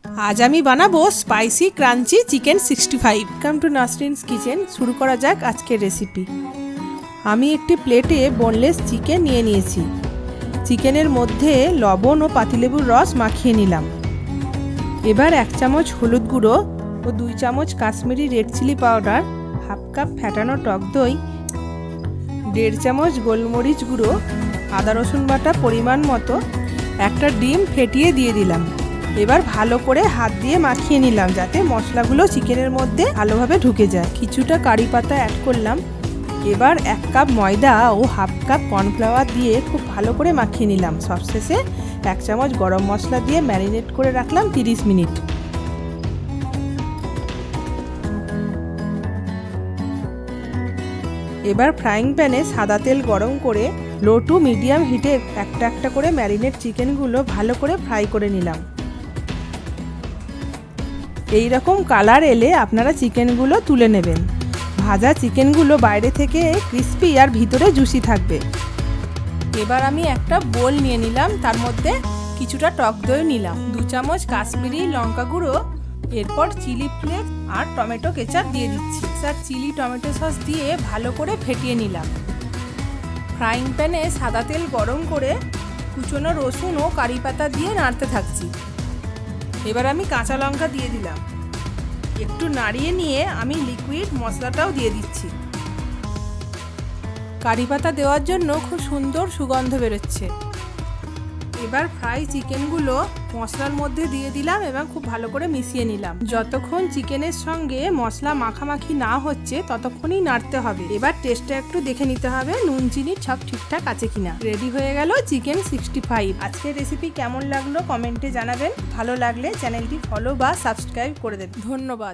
আজ আমি বানাবো spicy crunchy chicken 65। Welcome to Nasreen's kitchen. শুরু করা যাক আজকের রেসিপি। আমি একটি প্লেটে বোনলেস চিকেন নিয়ে নিয়েছি। চিকেনের মধ্যে লবণ ও পাতিলেবুর রস মাখিয়ে নিলাম। এবার 1 চামচ হলুদ গুঁড়ো ও 2 চামচ Kashmiri red chilli powder, half cup ফ্যাটানো টক দই, 1.5 চামচ গোলমরিচ গুঁড়ো, আদা রসুন বাটা পরিমাণ মতো, একটা ডিম ফেটিয়ে দিয়ে দিলাম। এবার ভালো করে হাত দিয়ে মাখিয়ে নিলাম যাতে মশলাগুলো চিকেনের মধ্যে ভালোভাবে ঢুকে যায়। কিছুটা কারি পাতা অ্যাড করলাম। এবার 1 কাপ ময়দা ও হাফ কাপ কর্নফ্লাওয়ার দিয়ে খুব ভালো করে মাখিয়ে নিলাম। সবশেষে 1 চামচ গরম মশলা দিয়ে ম্যারিনেট করে রাখলাম 30 মিনিট। এবার ফ্রাইং প্যানে সাদা তেল গরম করে লো টু মিডিয়াম হিটে একটা একটা করে ম্যারিনেট চিকেনগুলো ভালো করে ফ্রাই করে নিলাম। এই রকম কালার এলে আপনারা চিকেনগুলো তুলে নেবেন। ভাজা চিকেনগুলো বাইরে থেকে ক্রিস্পি আর ভিতরে জুসি থাকবে। এবার আমি একটা বোল নিয়ে নিলাম, তার মধ্যে কিছুটা টক দই নিলাম, 2 চামচ কাশ্মীরি লঙ্কা গুঁড়ো, এরপর চিলি ফ্লেক্স আর টমেটো কেচাপ দিয়ে দিচ্ছি। স্যার চিলি টমেটো সস দিয়ে ভালো করে ফেটিয়ে নিলাম। ফ্রাইং প্যানে সাদা তেল গরম করে কুচনো রসুন ও কারি পাতা দিয়ে নাড়তে থাকছি। এবার আমি কাঁচা লঙ্কা দিয়ে দিলাম। একটু নাড়িয়ে নিয়ে আমি লিকুইড মশলাটাও দিয়ে দিচ্ছি। কারি পাতা দেওয়ার জন্য খুব সুন্দর সুগন্ধ বেরোচ্ছে। এবার ফ্রাই চিকেনগুলো মশলার মধ্যে দিয়ে দিলাম এবং খুব ভালো করে মিশিয়ে নিলাম। যতক্ষণ চিকেনের সঙ্গে মশলা মাখামাখি না হচ্ছে ততক্ষণই নাড়তে হবে। এবার টেস্টটা একটু দেখে নিতে হবে নুন চিনি সব ঠিকঠাক আছে কিনা। রেডি হয়ে গেল চিকেন 65। আজকের রেসিপি কেমন লাগলো কমেন্টে জানাবেন। ভালো লাগলে চ্যানেলটি ফলো বা সাবস্ক্রাইব করে দেবেন। ধন্যবাদ।